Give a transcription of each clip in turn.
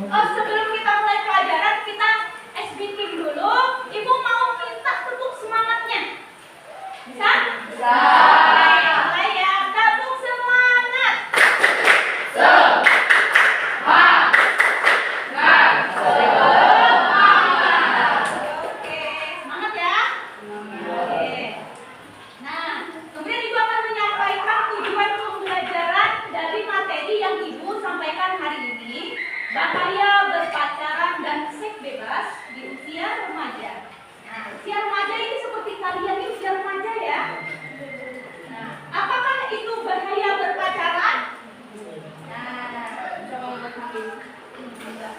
Oh, sebelum kita mulai pelajaran, kita SBK dulu. Ibu mau minta tepuk semangatnya. Bisa? Bisa. Mulai ya, tepuk semangat. Oke, semangat ya. Oke. Nah, kemudian Ibu akan menyampaikan tujuan pembelajaran dari materi yang Ibu sampaikan hari ini. Bahaya berpacaran dan seks bebas di usia remaja. Nah, usia remaja ini seperti kalian ini usia remaja ya. Nah, apakah itu bahaya berpacaran? Nah,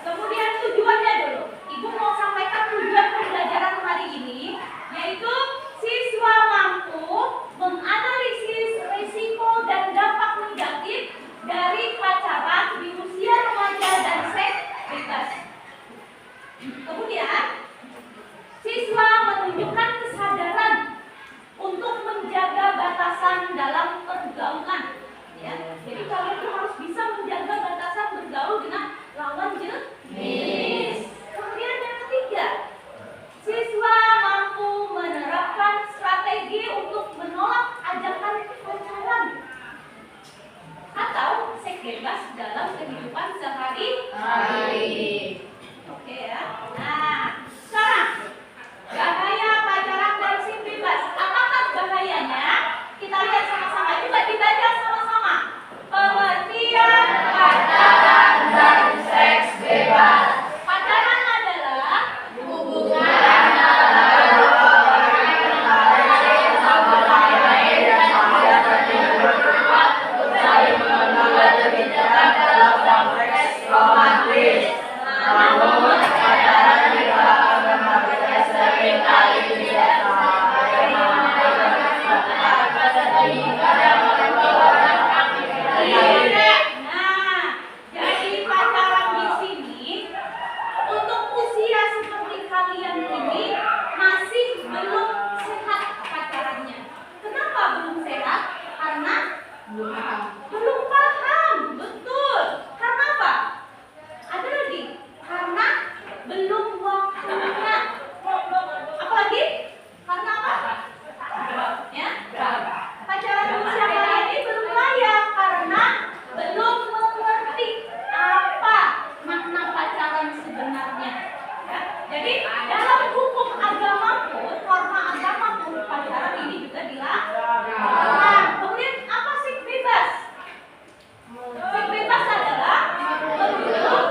kemudian tujuannya dulu. Ibu mau sampaikan tujuan pembelajaran hari ini, yaitu siswa mampu menganalisis risiko dan dampak negatif dari pacaran di usia remaja dan seks bebas. Kemudian, siswa menunjukkan kesadaran untuk menjaga batasan dalam pergaulan. Ya, jadi kalian tuh harus bisa menjaga batasan bergaul dengan lawan jenis. Kemudian yang ketiga, siswa mampu menerapkan strategi untuk menolak ajakan pacaran atau seks bebas dalam kehidupan sehari-hari. Oke ya. Nah, sekarang bahaya pacaran dan seks bebas. Apakah bahayanya? Kita lihat sama-sama. Coba dibaca sama-sama. Pengertian pacaran dan seks bebas. Pacaran adalah hubungan romantis. Namun pacaran di dalam remaja seringkali tidak sampai Nah, jadi pacaran di sini untuk usia seperti kalian ini masih belum sehat pacarannya. Kenapa belum sehat? Karena belum paham, betul. Karena apa? Ada lagi, karena belum waktunya. Apalagi? Karena apa? Ya, pacaran usia kalian ini belum layak karena belum mengerti apa makna pacaran sebenarnya. Ya, jadi dalam hukum agama pun, norma agama pun, pacaran ini juga dilarang. Kemudian apa seks bebas? Seks bebas adalah bentuk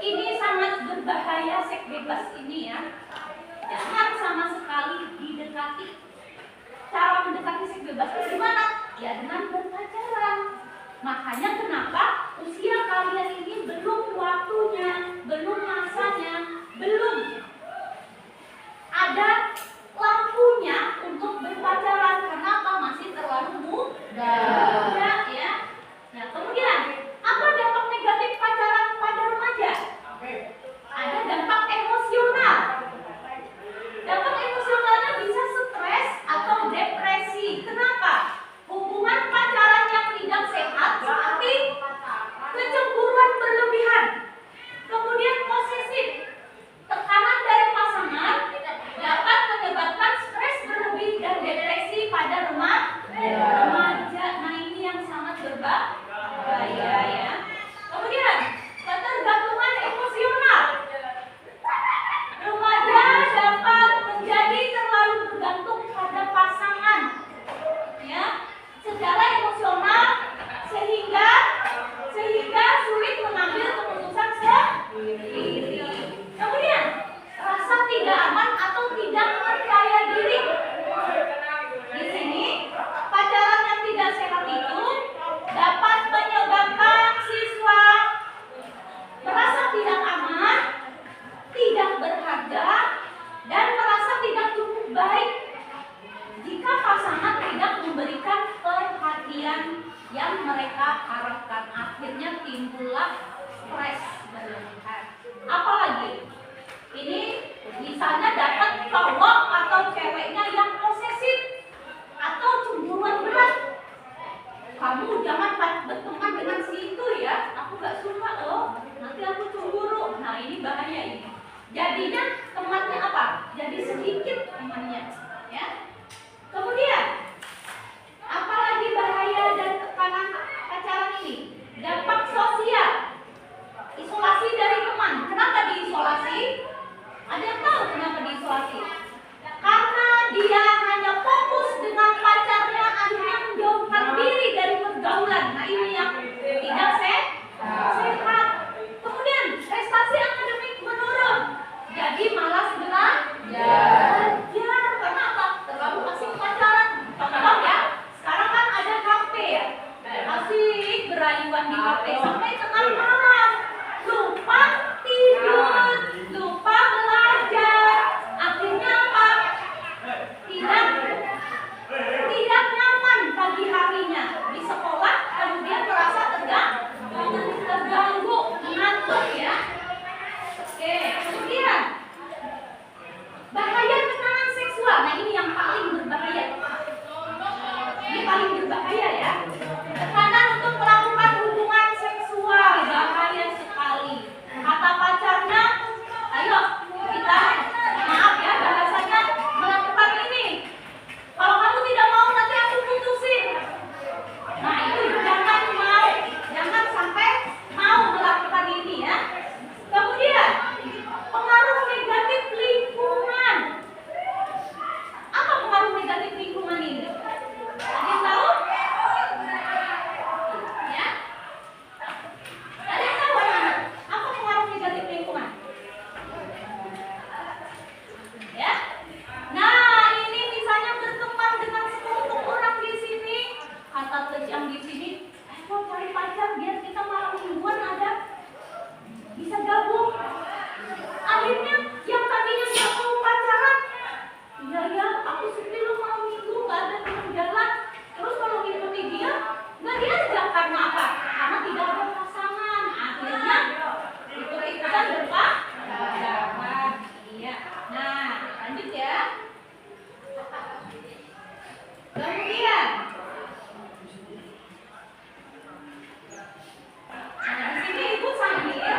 ini sangat berbahaya seks bebas ini ya. Jangan sama sekali didekati. Cara mendekati seks bebas itu gimana? Ya dengan berpacaran. Makanya kenapa usia kalian ini belum waktunya, belum masanya, belum ada lampunya untuk berpacaran. Kenapa? Masih terlalu muda ya. Nah, kemudian apa dampak negatif pacaran pada remaja? Ada dampak emosional. Dampak emosionalnya bisa stres atau depresi. Kenapa? Hubungan pacaran yang tidak sehat seperti kecemburuan berlebihan, kemudian posesif, tekanan dari pasangan dapat menyebabkan stres berlebih dan depresi pada remaja. Nah, ini yang sangat berbahaya ya. Kemudian ketergantungan emosional. Remaja dapat menjadi terlalu bergantung pada pasangan ya, secara emosional sehingga sulit mengambil keputusan sendiri. Kemudian rasa tidak aman atau tidak percaya diri. Di sini pacaran yang tidak sehat itu dapat menyebabkan siswa merasa tidak aman, tidak berharga, dan merasa tidak tumbuh baik jika pasangan tidak memberikan perhatian yang mereka harapkan. Akhirnya timbullah stres berlebihan. Jadinya temannya apa? Jadi sedikit temannya, ya. Kemudian apalagi bahaya dan tekanan pacaran ini? Dampak sosial. Isolasi dari teman. Kenapa diisolasi? Ada yang tahu kenapa diisolasi? Karena dia hanya fokus dengan pacarnya, akhirnya menjauhkan diri dari pergaulan. Nah, ini yang tidak sehat. Kemudian prestasi akademik menurun. Jadi malas belajar. Karena apa? Terlalu asik pacaran. Contoh ya, sekarang kan ada kafe ya. Asik berayuan di kafe sampai tengah malam. Lupa tidur, lupa belajar. Akhirnya apa? Tidak nyaman pagi harinya di sekolah, kemudian merasa terganggu, ngantuk ya. Oke, kemudian bahaya tekanan seksual. Nah, ini yang paling berbahaya. Ini paling berbahaya ya. Tekanan untuk melakukan hubungan seksual bahaya sekali. Kata pacarnya, ayo kita, maaf ya bahasanya, melakukan ini. Kalau kamu tidak mau nanti aku putusin. Nah, itu jangan sampai mau melakukan ini ya. Kemudian pengaruh negatif lingkungan. Apa pengaruh negatif lingkungan ini? Ada yang tahu? Ya? Ada yang tahu anak-anak? Apa pengaruh negatif lingkungan? Ya? Nah, ini misalnya berteman dengan sekelompok orang di sini, kata coach yang di sini, ayo cari pacar biar kita malam mingguan ada bisa gabung. Akhirnya yang tadinya nggak mau pacaran, ya aku sepi lu malam minggu nggak ada teman jalan. Terus kalau ngikuti dia nggak diajak karena apa? Karena tidak ada pasangan. Akhirnya ikut-ikutan berpacaran. Iya. Nah, lanjut ya. Kemudian, nah di sini ibu sambil ya,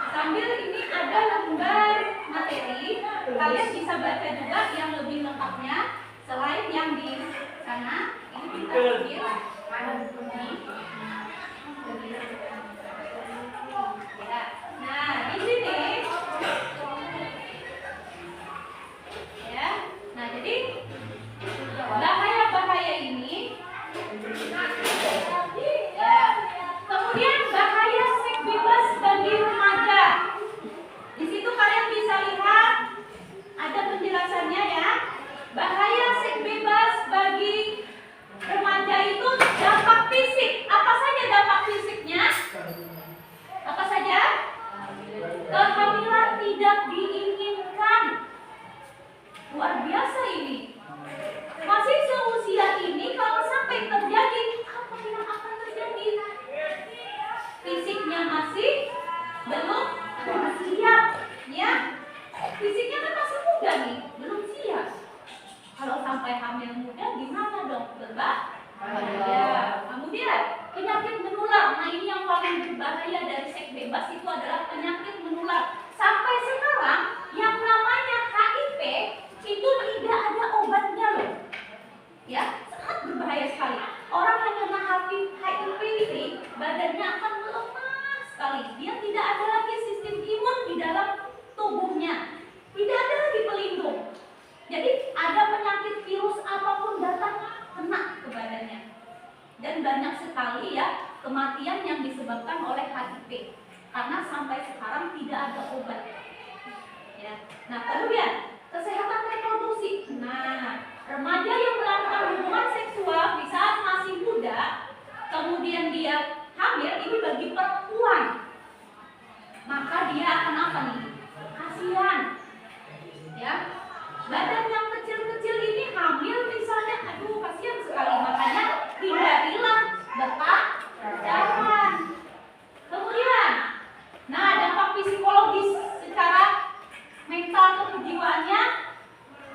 sambil ini ada lembar materi, kalian bisa baca juga yang lebih lengkapnya selain yang di sana. Ini kita ambil ya. Nah di sini ya, nah jadi bahaya ini ya. Kemudian bahaya seks bebas bagi remaja. Di situ kalian bisa lihat ada penjelasannya ya. Bahaya seks bebas bagi remaja itu dampak fisik. Apa saja dampak fisiknya? Apa saja? Kehamilan tidak diinginkan. Luar biasa ini. Masih seusia ini kalau sampai terjadi, apa yang akan terjadi? Fisiknya masih belum siap, ya. Fisiknya kan masih muda nih, belum siap. Kalau sampai hamil muda, gimana dong? Berbahaya. Kemudian penyakit menular. Nah, ini yang paling berbahaya dari seks bebas itu adalah penyakit menular. Sampai sekarang yang namanya HIV itu tidak ada obatnya loh. Ya, sangat berbahaya sekali. Orang yang kena HIV ini badannya akan melemah sekali. Dia tidak ada lagi sistem imun di dalam tubuhnya. Tidak ada lagi pelindung. Jadi ada penyakit virus apapun datang kena ke badannya. Dan banyak sekali ya kematian yang disebabkan oleh HIV. Karena sampai sekarang tidak ada obat. Ya. Nah, kemudian kesehatan reproduksi. Nah, remaja yang melakukan hubungan seksual di saat masih muda, kemudian dia hamil, ini bagi perempuan, maka dia akan apa nih? Kasihan, ya. Badan yang kecil-kecil ini hamil misalnya, aduh kasihan sekali. Makanya hindarilah berpacaran. Kemudian, nah dampak psikologis secara mental atau kejiwaannya,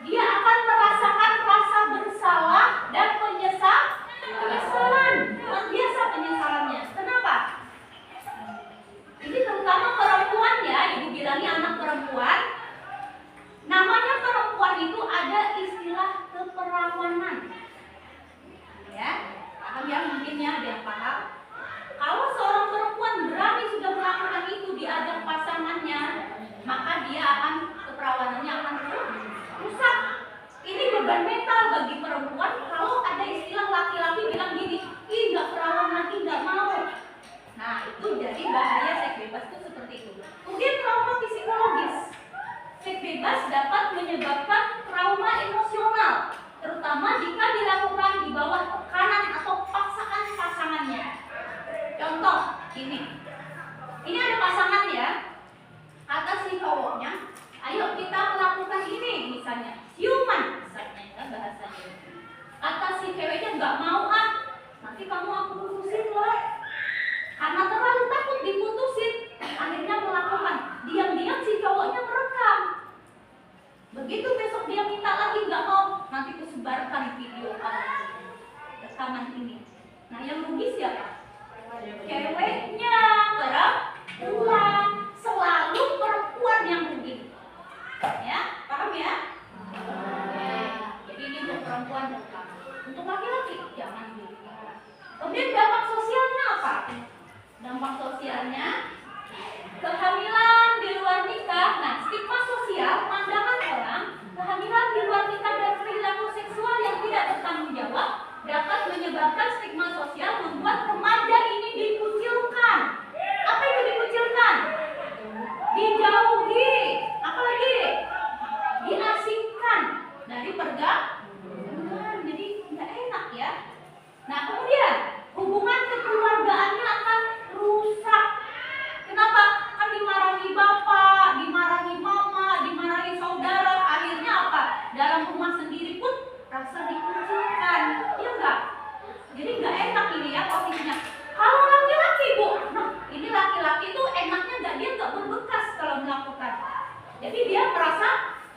dia akan merasakan rasa bersalah dan penyesalan. Luar biasa penyesalannya. Kenapa? Ini terutama perempuan ya, ibu bilangnya anak beban mental bagi perempuan kalau ada istilah laki-laki bilang gini, ih nggak perawan lagi, nggak mau. Nah itu jadi bahaya seks bebas itu seperti itu. Kemudian trauma psikologis. Seks bebas dapat menyebabkan trauma emosional, terutama jika dilakukan di bawah tekanan atau paksaan pasangannya. Contoh ini ada pasangan ya, kata si cowoknya, ayo kita melakukan ini misalnya, ciuman misalnya ya bahasanya. Kata si ceweknya nggak mau nanti kamu aku putusin loh. Karena terlalu takut diputusin, akhirnya melakukan. Diam-diam si cowoknya merekam. Begitu besok dia minta lagi nggak mau, nanti kusebarkan video rekaman ini. Nah yang rugi siapa? Ceweknya, perempuan, selalu perempuan yang rugi. Ya, paham ya? Jadi ini untuk perempuan, untuk laki-laki jangan rugi. Kemudian dampak sosialnya apa? Dampak sosialnya kehamilan di luar nikah. Nah, stigma sosial, pandangan orang, kehamilan di luar nikah dan perilaku seksual yang tidak bertanggung jawab dapat menyebabkan stigma sosial membuat remaja ini dikucilkan. Apa itu dikucilkan? Dijauhi, apalagi diasingkan dari pergaulan. Jadi nggak enak ya. Nah kemudian hubungan kekeluargaannya akan rusak. Kenapa? Kan dimarahi bapak, dimarahi mama, dimarahi saudara. Akhirnya apa? Dalam rumah sendiri pun rasa dikucilkan. Iya enggak? Jadi nggak enak ini ya posisinya. Kalau laki-laki bu, nah ini laki-laki tuh enaknya dia nggak berbekas kalau melakukan. Jadi dia merasa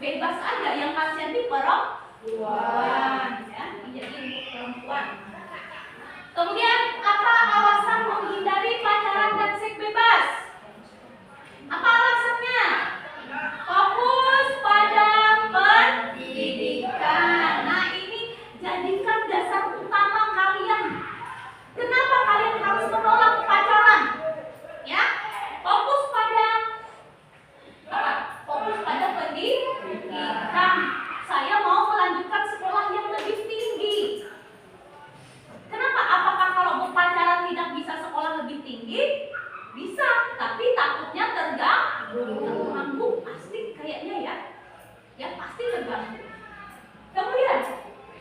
bebas aja. Yang kasihan di perempuan ya. Jadi untuk perempuan. Kemudian apa alasan menghindari pacaran dan seks bebas? Apa alasannya? Fokus pada pendidikan. Nah ini jadikan dasar utama kalian. Kenapa kalian harus menolak pacaran? Ya, fokus pada apa? Fokus pada pendidikan. Saya mau melanjutkan sekolah yang lebih tinggi. Kenapa? Apakah kalau berpacaran tidak bisa sekolah lebih tinggi? Bisa, tapi takutnya terganggu. Pasti kayaknya ya. Ya pasti terganggu. Kemudian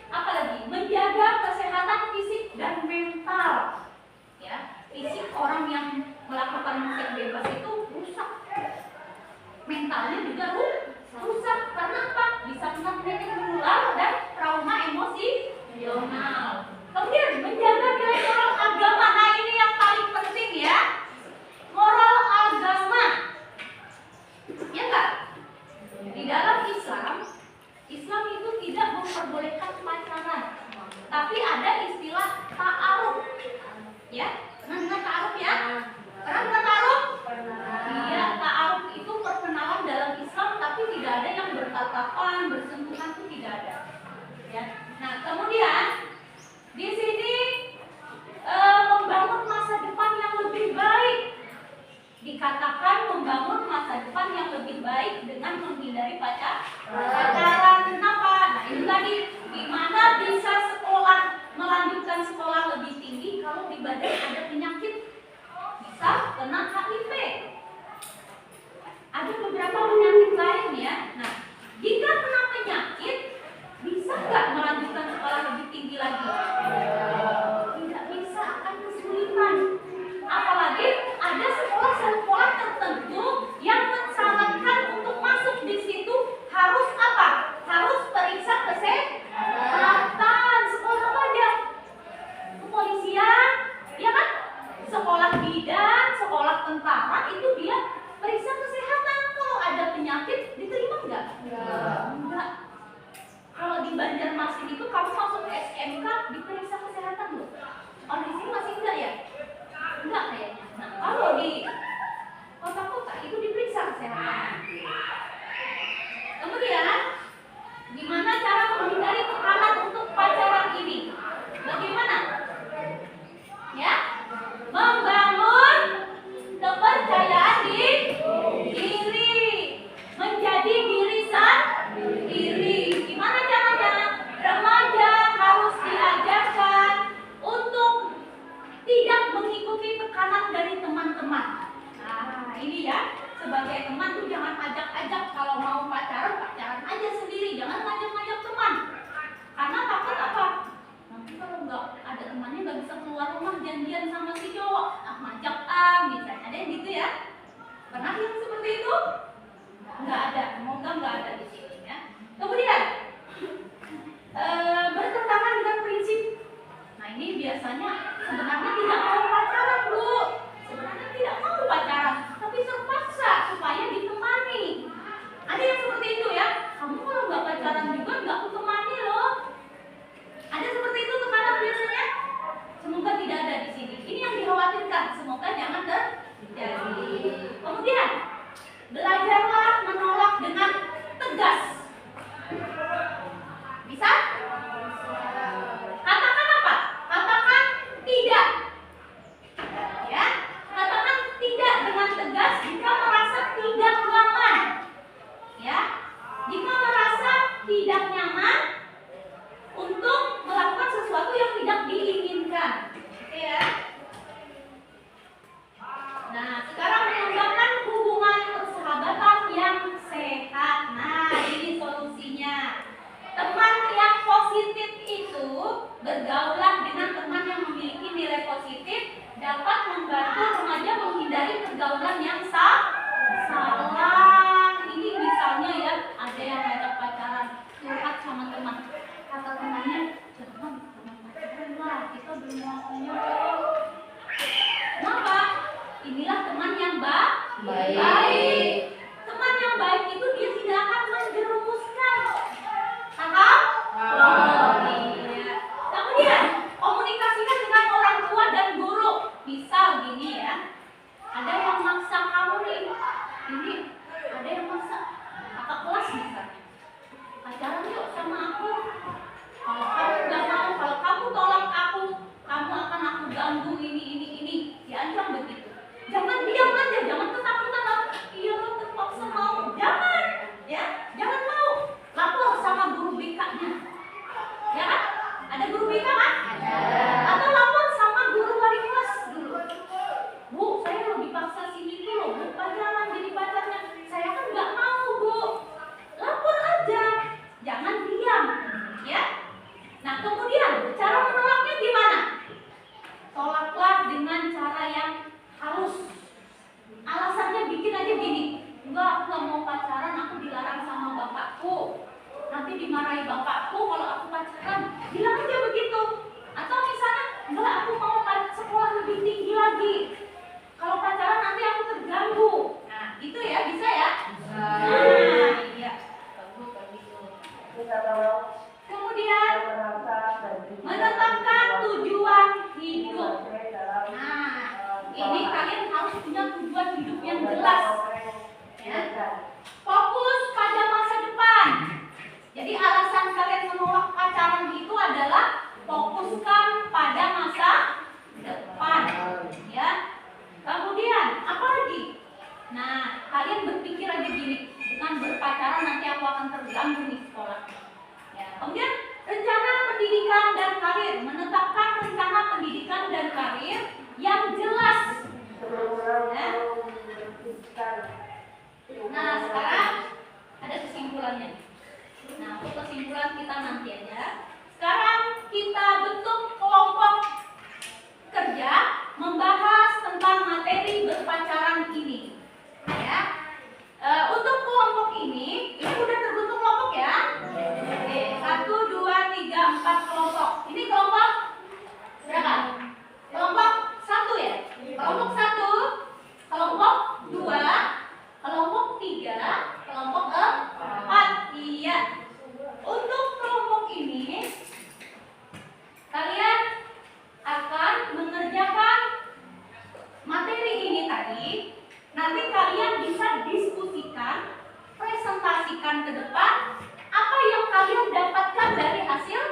apalagi? Menjaga kesehatan fisik dan mental. Ya, fisik orang yang melakukan seks bebas itu rusak. Mentalnya juga rusak. Karena apa? Bisa kena penyakit menular dan trauma emosional. Kemudian menjaga nilai moral agama. Nah ini yang paling penting ya. Moral agama. Ya enggak? Di dalam Islam itu tidak memperbolehkan pacaran. Tapi ada istilah ta'aruf. Ya, pernah dengar ta'aruf ya? Pernah dengar ta'aruf? Iya, ta'aruf itu perkenalan dalam Islam, tapi tidak ada yang bertatapan, bersentuhan itu tidak ada. Ya. Nah, kemudian di sini membangun masa depan yang lebih baik. Dikatakan membangun masa depan yang lebih baik dengan menghindari pacaran. Kenapa? Nah itu tadi, gimana bisa melanjutkan sekolah lebih tinggi kalau di badan ada penyakit, bisa kena HIV. Ada beberapa penyakit lain ya. Nah, jika kena penyakit, bisa nggak melanjutkan sekolah lebih tinggi lagi? Tidak bisa, akan kesulitan. Apalagi ada sekolah tertentu yang mensyaratkan untuk masuk di situ harus apa? Harus periksa kesehatan. Sekolah apa aja? Kepolisian, ya kan? Sekolah bidan, sekolah tentara itu sebagai teman tuh jangan ajak-ajak. Kalau mau pacaran, pacaran aja sendiri, jangan ngajak-ngajak teman. Karena takut apa? Nanti kalau nggak ada temannya nggak bisa keluar rumah janjian sama si cowok, ngajak misalnya ada yang gitu ya. Pernah yang seperti itu? Nggak ada, semoga nggak ada di sini ya. Kemudian bertentangan dengan prinsip. Nah ini biasanya sebenarnya tidak mau pacaran bu, sebenarnya tidak mau pacaran, tapi terpaksa supaya ditemani. Ada yang seperti itu ya. Kamu kalau nggak pacaran juga nggak aku temani loh. Ada seperti itu sekarang biasanya. Semoga tidak ada di sini. Ini yang dikhawatirkan. Semoga jangan terjadi. Kemudian belajarlah menolak dengan tegas. Bisa? Katakan apa? Katakan tidak. Ya, katakan tidak dengan tegas jika merasa tidak nyaman. Ya, jika merasa tidak nyaman untuk melakukan sesuatu yang tidak diinginkan. Oke ya. Nah, sekarang mengembangkan hubungan persahabatan yang sehat. Nah, ini solusinya. Teman yang positif itu bergaulah dengan teman yang memiliki nilai positif dapat membantu remaja menghindari pergaulan yang salah. Ini misalnya ya, ada yang ngajak pacaran, curhat sama teman. Kata temannya, jangan pacaran lah, kita belum waktunya. Kenapa? Inilah teman yang baik. Teman yang baik itu dia tidak akan menjerumuskan. Paham? Iya. Kemudian komunikasikan dengan orang tua dan guru. Misal gini ya, ada yang maksa kamu nih. Ini ada yang maksa kakak kelas misalnya. Pacaran yuk sama aku. Kalau kamu nggak mau, kalau kamu tolak aku, kamu akan aku ganggu ini. Diancam begitu. Jangan diam aja, jangan ketakutan. Iya terpaksa mau. Jangan, ya, jangan mau. Lapor sama guru BK-nya. Ya kan? Ada guru BK kan? Ada. Atau lapor sama guru wali kelas dulu. Bu, saya lo dipaksa sini tuh loh, bu pacaran jadi pacarnya. Saya kan nggak mau bu. Lapor aja, jangan diam, ya. Nah kemudian cara menolaknya gimana? Tolaklah dengan cara yang halus. Alasannya bikin aja gini, enggak, aku nggak mau pacaran, aku dilarang sama bapakku. Nanti dimarahi bapakku kalau aku pacaran. Bilang aja begitu. Atau misalnya, enggak, aku mau sekolah lebih tinggi lagi. Kalau pacaran nanti aku terganggu. Nah, itu ya, bisa ya? Nah, iya. Bagus begitu. Kemudian menetapkan tujuan hidup. Nah, ini kalian harus punya tujuan hidup yang jelas. Ya. Fokus pada masa depan. Jadi alasan kalian menolak pacaran itu adalah fokuskan pada masa depan. Ya. Kemudian apa lagi? Nah, kalian berpikir aja gini, dengan berpacaran nanti aku akan terganggu di sekolah. Ya. Kemudian rencana pendidikan dan karir, menetapkan rencana pendidikan dan karir yang jelas. Ya. Nah, sekarang ada kesimpulannya. Nah, untuk kesimpulan kita nanti aja. Sekarang kita bentuk kelompok kerja membahas tentang materi berpacaran ini. Ya. Untuk kelompok ini udah terbentuk kelompok ya. Oke, 1, 2, 3, 4 kelompok. Ini kelompok berapa? Kelompok 1 ya. Kelompok 1, kelompok 2, kelompok 3, kelompok 4. Iya. Untuk kelompok ini kalian akan mengerjakan materi ini tadi. Nanti kalian bisa diskusikan, presentasikan ke depan apa yang kalian dapatkan dari hasil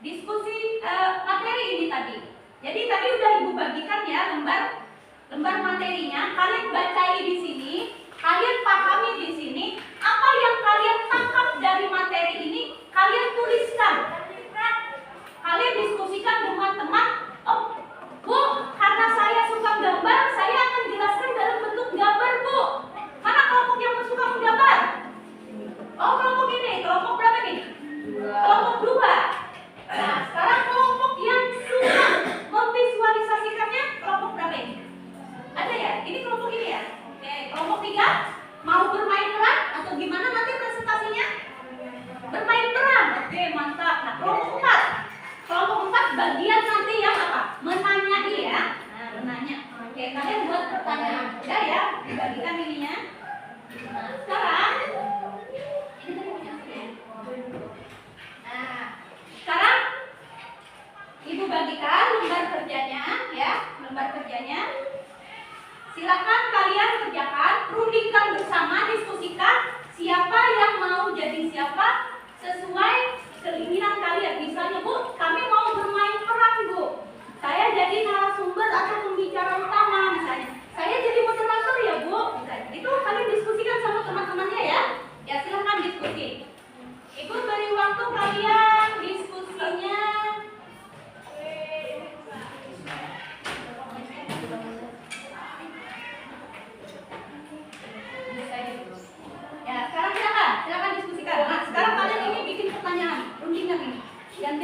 diskusi materi ini tadi. Jadi tadi udah Ibu bagikan ya lembar materinya. Kalian bacain di sini, kalian pahami di sini, apa yang kalian tangkap dari materi ini, kalian tuliskan. Kalian diskusikan dengan teman. Oh, Bu, karena saya suka gambar, saya akan jelaskan dalam bentuk gambar, Bu.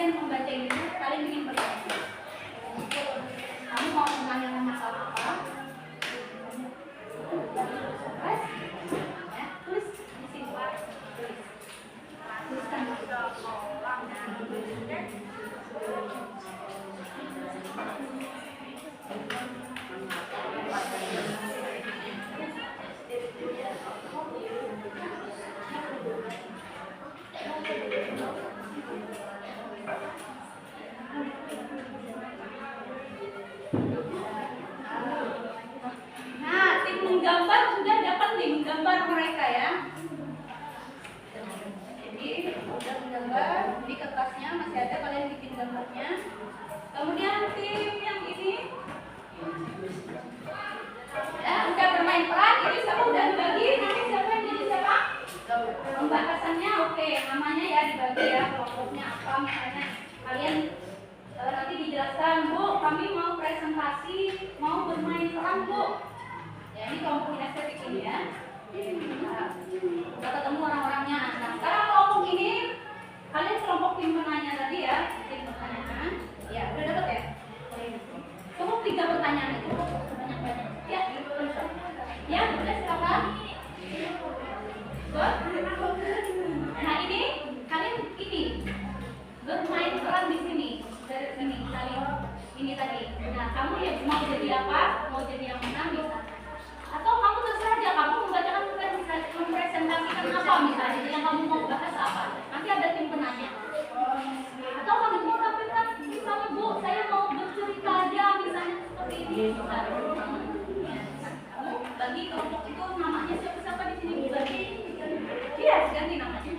kalian membaca ini, kalian ingin bertanya. Kamu mau menanyakan masalah apa? Ya, tulis di sini. Tuliskan. Nah, tim menggambar sudah dapat nih menggambar mereka ya. Jadi sudah menggambar di kertasnya masih ada, kalian bikin gambarnya. Kemudian tim yang ini ya udah bermain peran, ini siapa udah dibagi, nanti siapa yang jadi siapa? Pembatasannya oke, namanya ya dibagi ya, kelompoknya apa misalnya kalian nanti dijelaskan, Bu, kami mau presentasi, mau bermain peran, Bu. Ya ini kelompok kinestetik ini ya. Kita ketemu orang-orangnya. Nah sekarang kelompok ini, kalian kelompok tim penanya tadi ya, tim pertanyaan. Ya udah dapat ya? Cukup 3 pertanyaan itu, banyak-banyak. Ya, ya boleh silakan. Good. Nah ini kalian ini bermain peran di sini, dari sini saling ini tadi. Nah kamu ya mau jadi apa? Mau jadi yang mana misalnya? Atau kamu terserah aja, kamu membacakan mempresentasikan apa misalnya, yang kamu mau bahas apa? Nanti ada tim penanya. Atau kamu minta misalnya, Bu, saya mau bercerita aja misalnya seperti ini. Kamu bagi kelompok itu namanya siapa di sini bagi? Iya, ganti namanya.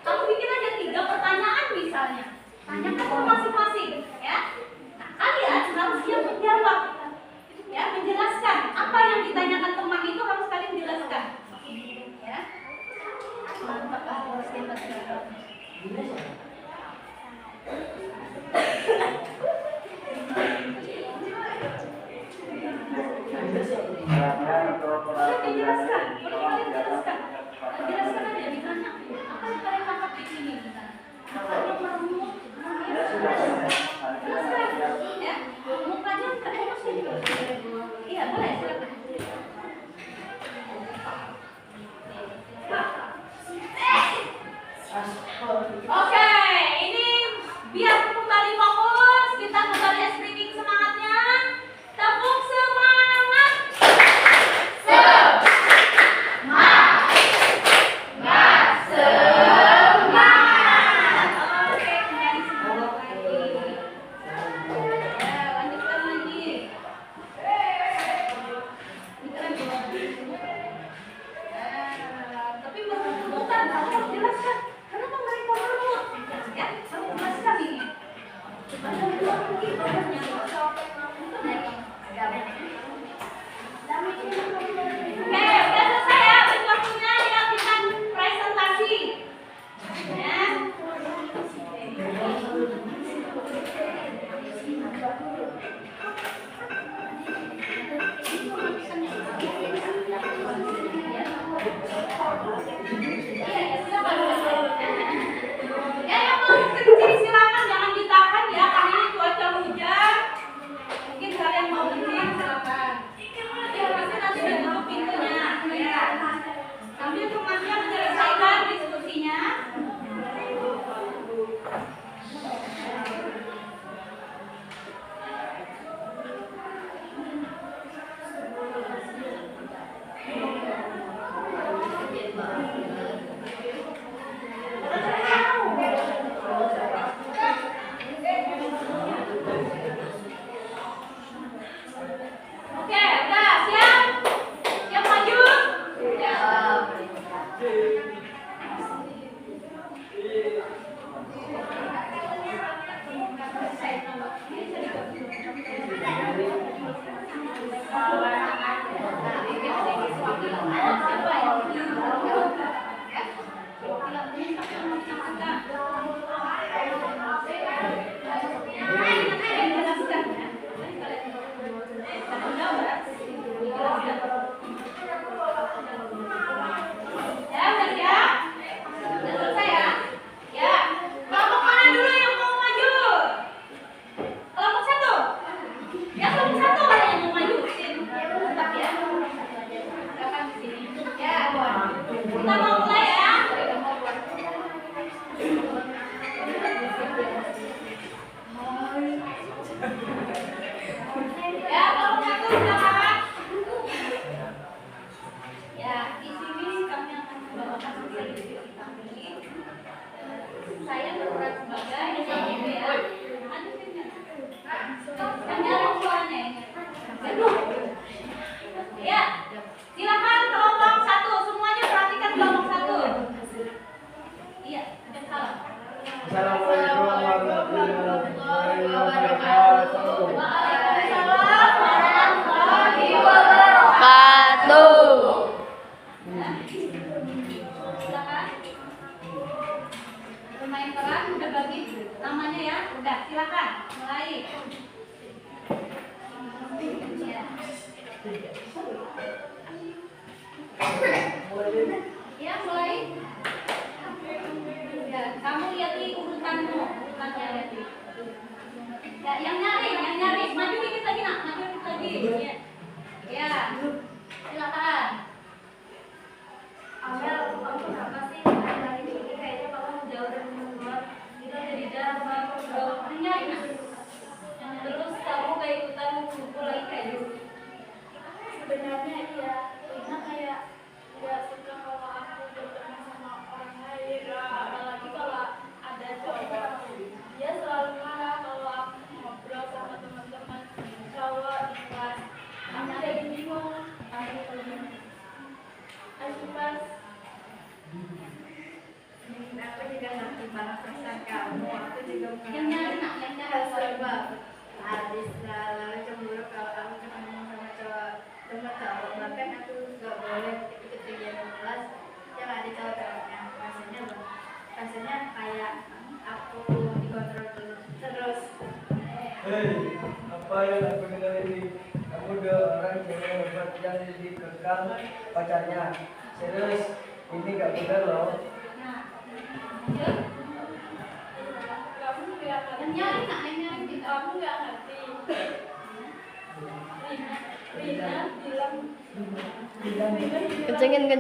Kamu bikin aja 3 pertanyaan misalnya. Tanyakan ke masing-masing, ya. Nah, kalian harus siap menjawab, ya, menjelaskan apa yang ditanyakan teman itu harus kalian jelaskan, ya. Mantap, harus hebat. Boleh dijelaskan, boleh kalian jelaskan. Jelaskan aja misalnya apa yang kalian tangkap di sini misalnya. Apa yang merenung? Jelaskan, ya. Mukanya fokus gitu. Iya boleh silakan. Oke. saya berperan sebagai ibu ya. Hanya suaranya. Aduh. Ya, silakan kelompok 1, semuanya perhatikan kelompok 1. Iya, ada salam. Assalamualaikum warahmatullahi wabarakatuh. Waalaikumsalam warahmatullahi wabarakatuh. Silakan. Bermain peran udah bagi namanya ya. Udah, silakan mulai. Ya. Ya, mulai. Ya, kamu lihat di urutanmu, urutannya lihat. Ya, yang nyari, maju dikit lagi nak, maju dikit lagi. Ya, ya, silakan. Amel, kamu kenapa sih hari ini kayaknya kamu jauh dari rumah? Kita jadi jarang banget ngobrol. Nyari nak. Terus kamu kayak ikutan kumpul lagi kayak dulu. Sebenarnya iya, Lina kayak nggak suka kalau aku berteman sama orang lain, apalagi kalau ada cowok. Dia selalu marah kalau aku ngobrol sama teman-teman cowok di kelas. Aku jadi bingung. Pas aku juga ngerti banget perasaan kamu. Aku juga Yang nyari nak, yang nyari. serba habis lalu cemburu kalau aku ketemu sama cowok bahkan aku nggak boleh ikut kegiatan kelas yang ada cowok-cowoknya. Rasanya kayak aku dikontrol terus. Hei, apa yang aku dengar ini? Kamu dua orang cewek hebat yang dikekang pacarnya. Serius, ini gak benar loh. Nah, lanjut. Kamu nggak ngerti. Yang nyari nak, yang nyari kita. Kamu nggak ngerti. Rina bilang Kencengin. dia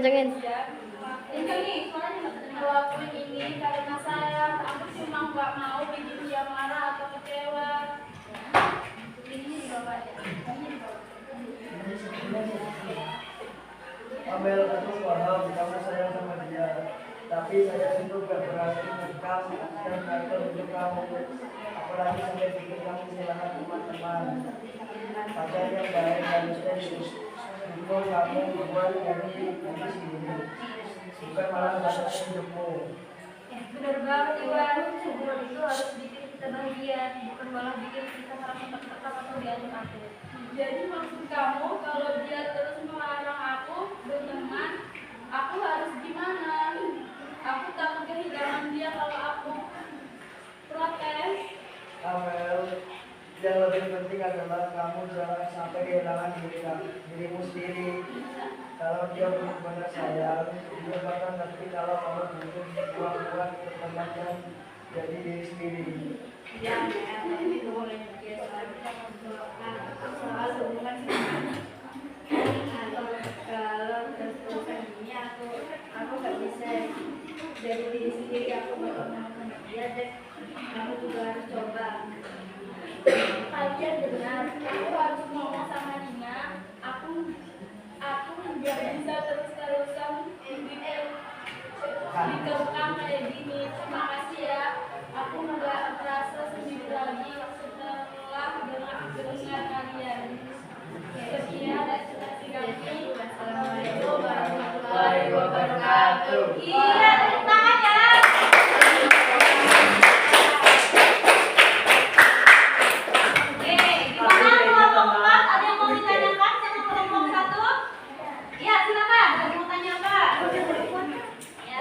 Yang nyari, suaranya nggak kedengaran. ngelakuin ini karena sayang. Aku cuma nggak mau bikin dia marah atau kecewa. Ini di bawah aja. Ini di bawah. Amel, aku paham kamu sayang sama dia. Tapi saya itu gak berhasil mengekang dan ngatur hidup kamu. Apalagi sampai bikin kamu kehilangan teman-teman. Pacar yang baik harusnya didukung kamu buat jadi sendiri. Bukan malah ngatur hidupmu. Benar banget Iwan, hubungan itu harus bikin kita bahagia, bukan malah bikin kita merasa tertekan atau diatur-atur. Jadi maksud kamu kalau dia terus melarang aku berteman, aku harus gimana? Aku takut kehilangan dia kalau aku protes. Amel, yang lebih penting adalah kamu jangan sampai kehilangan dirimu sendiri. Kalau dia benar-benar sayang, dia bakal ngerti kalau kamu butuh buang-buang ketenangan jadi diri sendiri. Ya, itu boleh dia soal hubungan kalau terus-terusan ini aku nggak bisa jadi diri sendiri. Aku bakal sama dia dan kamu juga harus coba. Kalian benar, aku harus ngomong sama Nina. Aku nggak bisa terus-terusan dikekang kayak gini. Terima kasih ya. Aku nggak merasa sendiri lagi setelah dengar kalian. Sekian dari kami. Assalamualaikum warahmatullahi wabarakatuh. Iya, tepuk tangan ya. Oke, gimana kelompok 4? Ada yang mau ditanyakan sama kelompok 1? Iya, silakan. Ada yang mau tanya apa? Ya.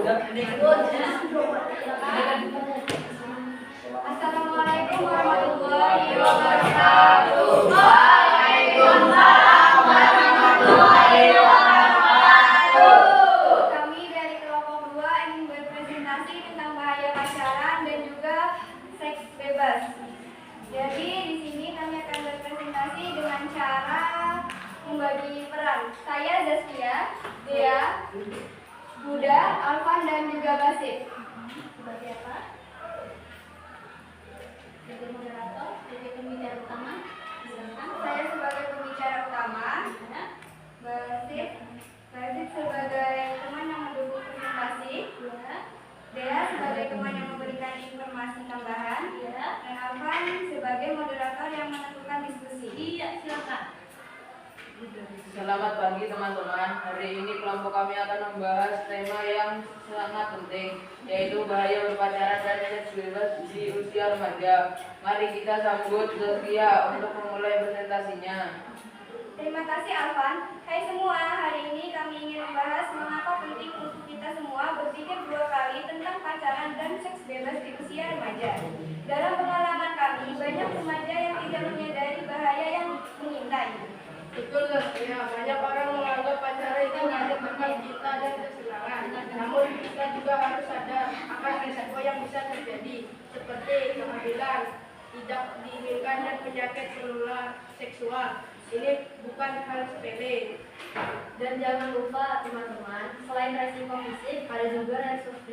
Assalamualaikum warahmatullahi wabarakatuh. Waalaikumsalam warahmatullahi wabarakatuh. Kami dari kelompok 2 ingin berpresentasi tentang bahaya pacaran dan juga seks bebas. Jadi di sini kami akan berpresentasi dengan cara membagi peran. Saya Zaskia, Dea, Buda, Alvan dan juga Basit. Sebagai apa? Sebagai moderator, sebagai pembicara utama. Silakan. Saya sebagai pembicara utama. Basit sebagai teman yang mendukung presentasi. Dea sebagai teman yang memberikan informasi tambahan. Dan Alvan sebagai moderator yang menentukan diskusi. Iya, silakan. Selamat pagi teman-teman. Hari ini kelompok kami akan membahas tema yang sangat penting, yaitu bahaya berpacaran dan seks bebas di usia remaja. Mari kita sambut Zaskia untuk memulai presentasinya. Terima kasih Alvan. Hai semua, hari ini kami ingin membahas mengapa penting untuk kita semua berpikir 2 kali tentang pacaran dan seks bebas di usia remaja. Dalam pengalaman kami, banyak remaja yang tidak menyadari bahaya yang mengintai. Betul Zaskia, banyak orang menganggap pacaran itu hanya tentang cinta dan kesenangan. Namun kita juga harus sadar akan risiko yang bisa terjadi, seperti kehamilan, tidak diinginkan dan penyakit menular seksual. Ini bukan hal sepele. Dan jangan lupa teman-teman, selain resiko fisik, ada juga resiko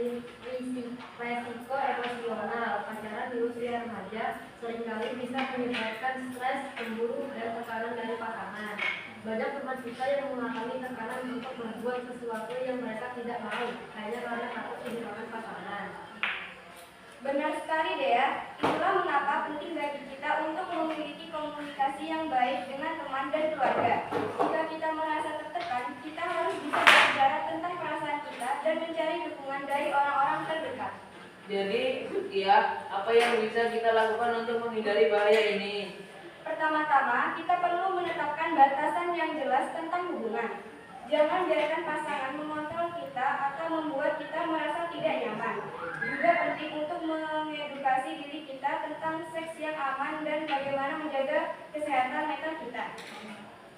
emosional. Pacaran di usia remaja seringkali bisa menyebabkan stres, cemburu, dan tekanan dari pasangan. Banyak teman kita yang mengalami tekanan untuk membuat sesuatu yang mereka tidak mau, hanya karena takut kehilangan pasangan. Benar sekali Dea, itulah mengapa penting bagi kita untuk memiliki komunikasi yang baik dengan teman dan keluarga. Jika kita merasa tertekan, kita harus bisa berbicara tentang perasaan kita dan mencari dukungan dari orang-orang terdekat. Jadi, Zaskia, apa yang bisa kita lakukan untuk menghindari bahaya ini? Pertama-tama, kita perlu menetapkan batasan yang jelas tentang hubungan. Jangan biarkan pasangan mengontrol kita atau membuat kita merasa tidak nyaman. Juga penting untuk mengedukasi diri kita tentang seks yang aman dan bagaimana menjaga kesehatan mental kita.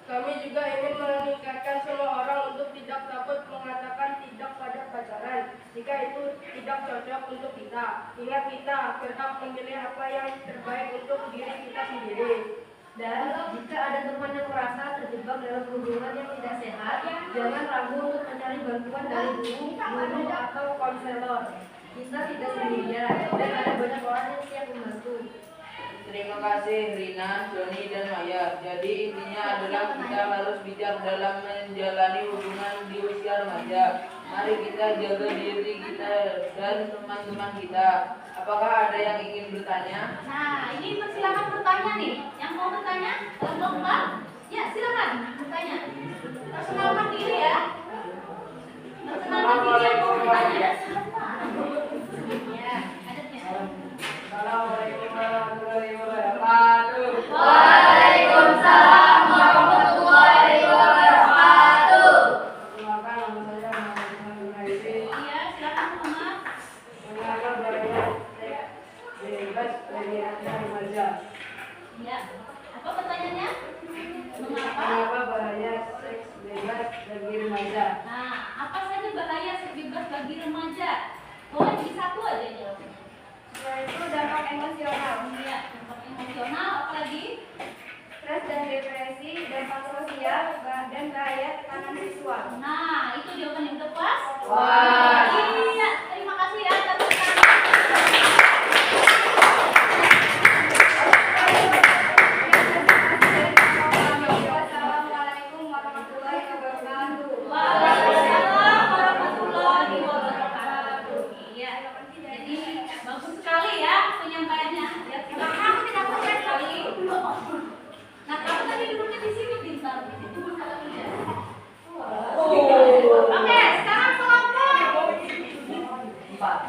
Kami juga ingin mengingatkan semua orang untuk tidak takut mengatakan tidak pada pacaran jika itu tidak cocok untuk kita. Ingat, kita berhak memilih apa yang terbaik untuk diri kita sendiri. Dan jika ada teman yang merasa terjebak dalam hubungan yang tidak sehat, jangan ragu untuk mencari bantuan dari guru atau konselor. Kita tidak sendirian dan ada banyak orang yang siap membantu. Terima kasih Rina, Joni, dan Maya. Jadi intinya adalah kita harus bijak dalam menjalani hubungan di usia remaja. Mari kita jaga diri kita dan teman-teman kita. Apakah ada yang ingin bertanya? Nah, ini silakan bertanya nih. Yang mau bertanya, kalau mau ya silakan bertanya. Perkenalkan diri ya. Perkenalkan diri yang mau bertanya. Ya, adatnya. Assalamualaikum warahmatullahi wabarakatuh. Waalaikumsalam warahmatullahi wabarakatuh. Perkenalkan, nama saya Muhammad Nurhaisi. Iya, silakan Muhammad. Mengapa bahaya seks bebas bagi anak remaja? Ya. Apa pertanyaannya? Mengapa? Mengapa bahaya seks bebas bagi remaja? Nah, apa saja bahaya seks bebas bagi remaja? Boleh di satu aja ya. Yaitu dampak emosional, Ya, dampak emosional, apalagi? stres dan depresi, dampak sosial, dan bahaya tekanan seksual. Nah, itu jawaban yang tepat. Wah. Iya, terima kasih ya atas pertanyaan. Wassalamualaikum warahmatullahi wabarakatuh. Waalaikumsalam warahmatullahi wabarakatuh. Iya, jadi bagus sekali ya penyampaiannya. Ya, terima kasih tidak percaya sekali. Nah, kamu tadi duduknya di sini pintar. Oke, sekarang kelompok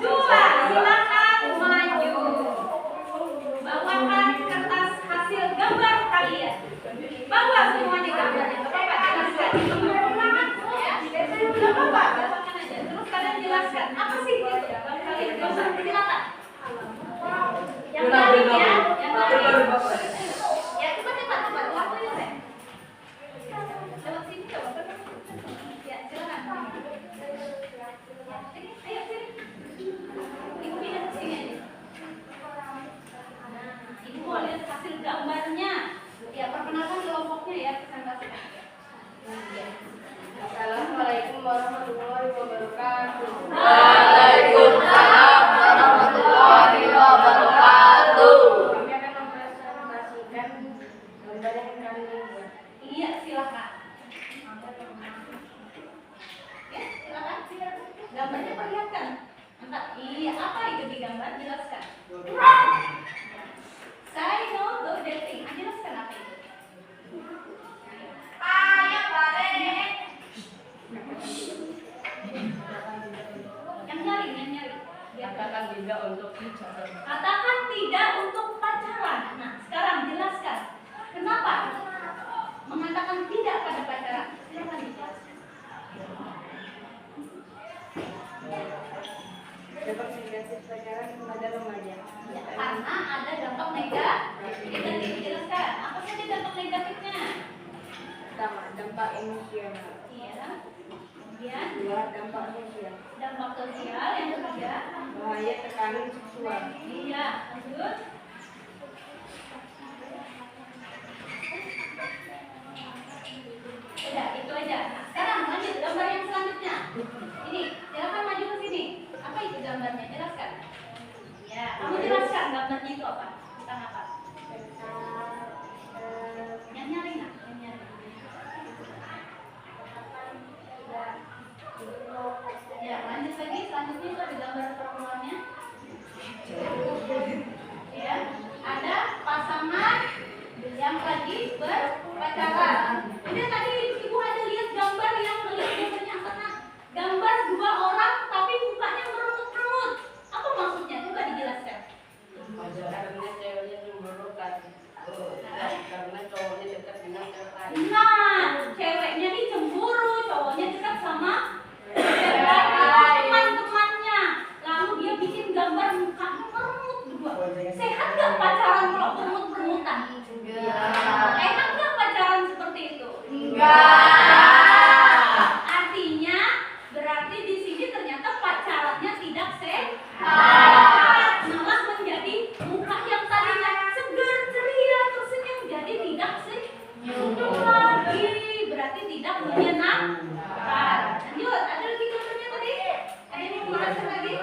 2, silakan maju. Bawakan kertas hasil gambar kalian. Bawa semuanya gambarnya. Bapak jelaskan. Ya, tidak apa-apa. Bawakan aja. Terus kalian jelaskan. jelaskan. Apa sih itu? Kalian gambar silakan. Yang Benar, lain benar. ya, yang lain. Benar, Bapak. Ya, cepat. Waktunya, Teh. Lewat sini coba. Ya, silakan. Ayo sini. Ibu pindah ke sini aja. Nah, Ibu mau lihat hasil gambarnya. Ya, perkenalkan kelompoknya ya, presentasikan. Assalamualaikum warahmatullahi wabarakatuh. Waalaikumsalam warahmatullahi wabarakatuh. Kami akan mempresentasikan gambar yang kami buat. Iya, silakan. Ya, silakan. Gambarnya perlihatkan. Entah, iya, apa itu di gambar? Jelaskan. Saya know the thing. Jelaskan apa itu? Yang nyari. Katakan tidak untuk bicara. Katakan tidak untuk pacaran. Nah, sekarang jelaskan. Kenapa mengatakan tidak pada pacaran? Silakan dijelaskan. Dampak negatif pacaran kepada remaja. Ya, karena ada dampak negatif. Jelaskan. Apa saja dampak negatifnya? Pertama, dampak emosional. Iya. Kemudian Dua, dampak sosial. dampak sosial. Yang ketiga. Bahaya tekanan seksual. Iya. Lanjut. Udah, itu aja. Nah, sekarang lanjut gambar yang selanjutnya. Ini, silakan maju ke sini. Apa itu gambarnya? Jelaskan. Ya, kamu jelaskan gambarnya itu apa? Tentang apa? Yang nyari nggak? Yang nyari. Ya, lanjut lagi. Selanjutnya itu ada gambar perempuannya. Ya, ada pasangan yang lagi berpacaran. Kemudian tadi ibu ada lihat gambar yang melihat gambarnya karena gambar dua orang tapi mukanya meremut-remut. Apa maksudnya? Coba dijelaskan. Karena ceweknya cemburu kan. Karena cowoknya dekat dengan cewek lain. Nah, ceweknya nih cemburu, cowoknya dekat sama teman-temannya. Lalu dia bikin gambar mukanya meremut berdua. Sehat nggak pacaran kalau meremut-remutan? Enak nggak pacaran seperti itu? Artinya berarti di sini ternyata pacarannya tidak sehat. Malah menjadi muka yang tadinya segar, ceria, tersenyum jadi tidak senyum lagi. Berarti tidak menyenangkan. Lanjut, ada lagi gambarnya tadi? Ada yang mau menjelaskan lagi?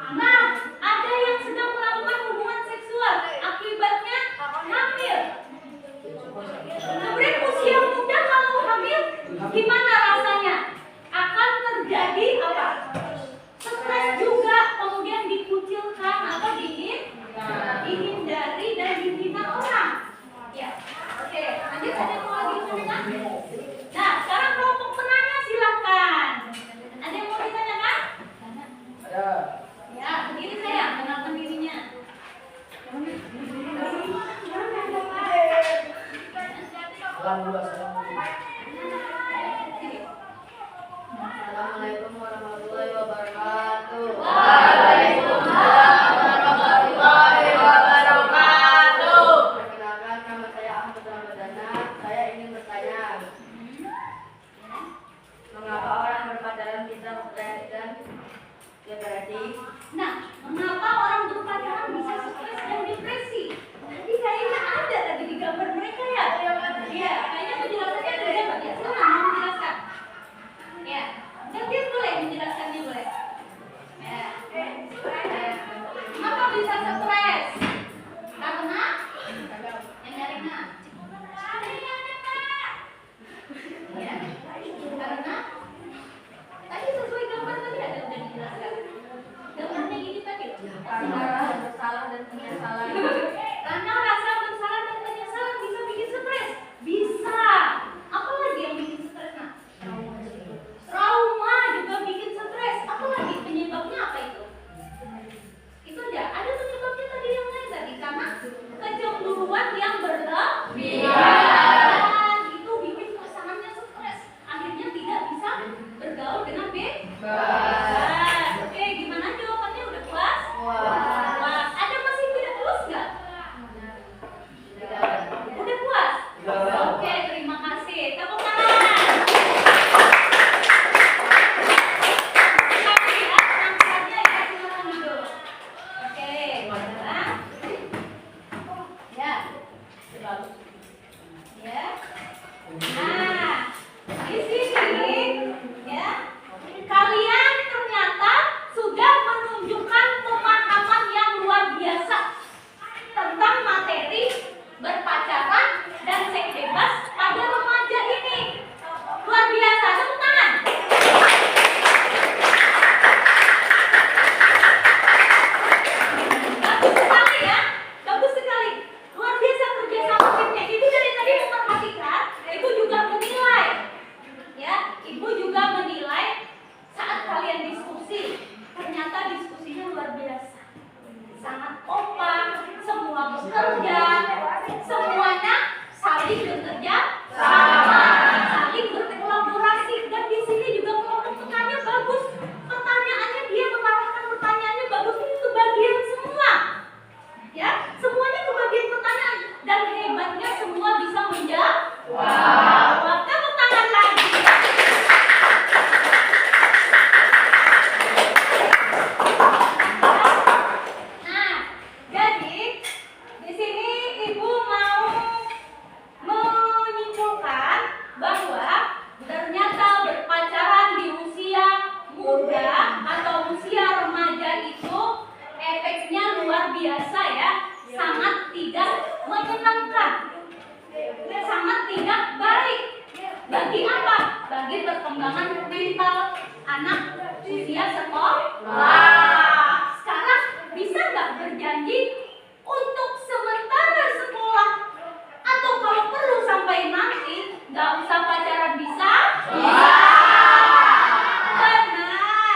Nah, ada yang sedang melakukan hubungan seksual, akibatnya hamil. Kemudian usia muda kalau hamil, gimana rasanya? Akan terjadi apa? Stres juga, kemudian dikucilkan atau dihindari dan dihina orang. Ya, oke. Lanjut, ada yang mau lagi ditanyakan? Nah, sekarang kelompok penanya silakan. Ada yang mau ditanyakan? Ada. Ya, berdiri sayang, kenalkan dirinya. Assalamualaikum warahmatullahi wabarakatuh. Waalaikumsalam warahmatullahi wabarakatuh. Perkenalkan, nama saya Ahmad Ramadana. Saya ingin bertanya, mengapa orang berpacaran bisa stres dan depresi? Nah, mengapa orang berpacaran bisa stres dan depresi? Tadi kayaknya ada tadi di gambar mereka ya. Iya, kayaknya penjelasannya ada di gambar ya. Silakan mau menjelaskan. Ya, gantian boleh menjelaskannya boleh. Ya. Mengapa bisa stres? Karena yang nyari nah. Ya, karena tadi sesuai gambar tadi ada udah dijelaskan. Gambarnya gini tadi loh. Puas. Oke, gimana jawabannya? Udah puas? Puas. Ada masih tidak puas nggak? Udah puas? Oke, terima kasih. Tepuk tangan. Tapi ya, angkatnya ya, silakan duduk. Oke, sekarang. Ya. Ya. Nah, di sini ya, kalian ternyata sudah menunjukkan pemahaman yang luar biasa tentang materi berpacaran dan seks bebas pada remaja ini. Luar biasa, tepuk tangan. Bagus sekali ya, bagus sekali. Luar biasa kerja sama timnya. Ibu dari tadi memperhatikan, ibu juga menilai, ya, ibu juga menilai saat kalian diskusi. Ternyata diskusinya luar biasa, sangat kompak, semua bekerja, semuanya saling bekerja sama, saling berkolaborasi. Dan di sini juga kelompok tengahnya bagus. Pertanyaannya dia mengarahkan pertanyaannya bagus, ini kebagian semua. Ya, semuanya kebagian pertanyaan dan hebatnya semua bisa menjawab. Tepuk tangan lagi. Nah, jadi di sini ibu mau menyimpulkan bahwa ternyata berpacaran di usia muda atau usia remaja itu efeknya luar biasa ya, sangat tidak menyenangkan, sangat tidak baik. Bagi apa? Bagi perkembangan mental anak usia sekolah. Sekarang bisa nggak berjanji untuk sementara sekolah atau kalau perlu sampai nanti nggak usah pacaran, bisa? Bisa. Benar.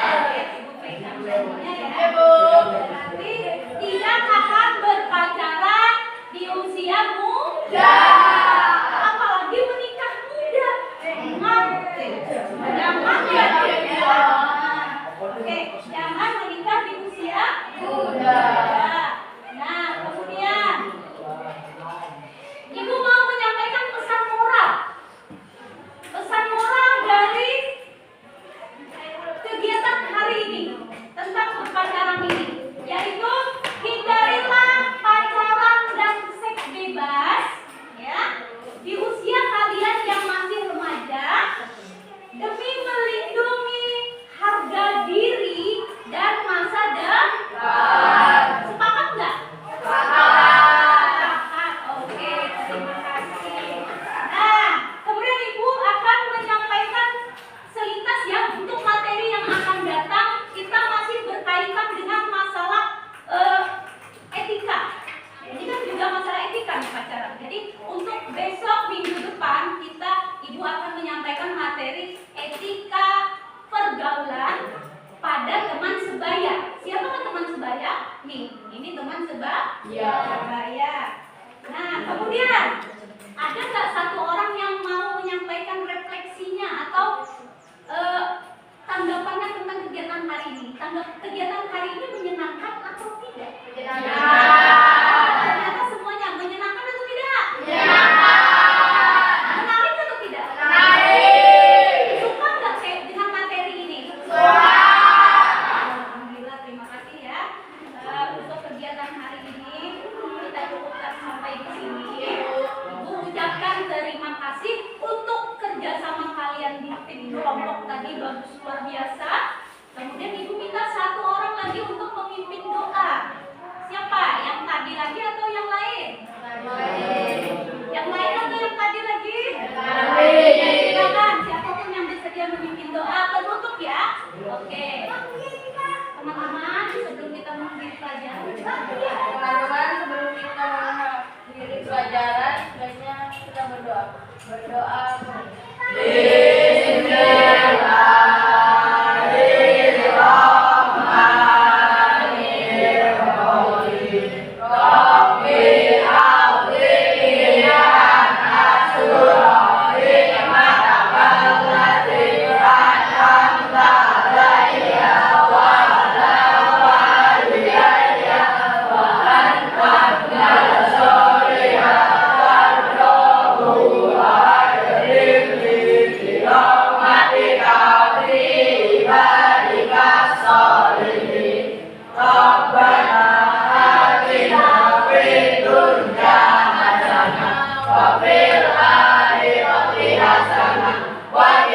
Oke, ibu pegang semuanya ya. Berarti tidak akan berpacaran di usia muda. Apalagi menikah muda. Jangan ya. Oke, jangan menikah di usia muda. Nah, kemudian ibu mau menyampaikan pesan moral. Pesan moral dari kegiatan hari ini tentang berpacaran ini, yaitu hindarilah pacaran dan seks bebas ya di usia kalian yang masih remaja demi melindungi harga diri dan masa depan. Sepakat nggak? Sepakat. Oke, terima kasih. Nah, kemudian ibu akan menyampaikan selintas ya untuk materi yang akan datang. Kita masih berkaitan dengan masalah etika. Ini kan juga masalah etika nih pacaran. Jadi untuk besok minggu depan ibu akan menyampaikan materi etika pergaulan pada teman sebaya. Siapa kan teman sebaya? Nih, ini teman sebaya. Nah, kemudian ada nggak satu orang yang mau menyampaikan refleksinya atau tanggapannya tentang kegiatan hari ini? Kegiatan hari ini menyenangkan atau tidak? Ternyata semuanya menyenangkan atau tidak? Menarik atau tidak? Suka nggak dengan materi ini? Alhamdulillah, terima kasih ya. Untuk kegiatan hari ini kita cukupkan sampai di sini. Ibu ucapkan terima kasih untuk kerjasama kalian di tim kelompok tadi, bagus luar biasa. Kemudian ibu minta satu orang lagi untuk memimpin doa. Siapa? Yang tadi lagi atau yang lain? Yang lain atau yang tadi lagi? Silakan, siapapun yang bersedia memimpin doa penutup ya. Oke. Teman-teman, sebelum kita mengakhiri pelajaran, Teman-teman, sebelum kita mengakhiri pelajaran, sebaiknya kita berdoa. Bismillahirrahmanirrahim.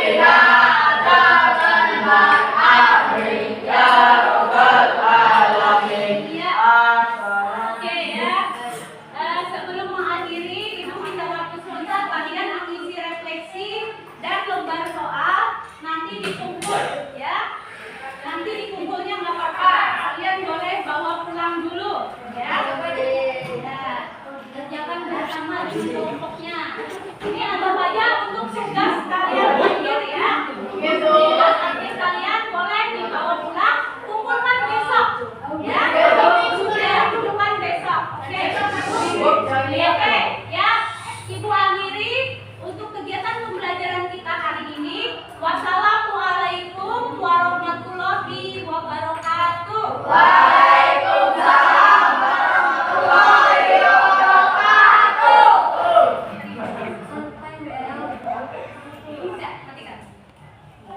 Iya. Oke ya. Sebelum mengakhiri, Ibu minta waktu sebentar. Kalian mengisi refleksi dan lembar soal. Nanti dikumpul ya. Nanti dikumpulnya nggak apa-apa. Kalian boleh bawa pulang dulu ya. Ya. Kerjakan bersama di kelompoknya. Ini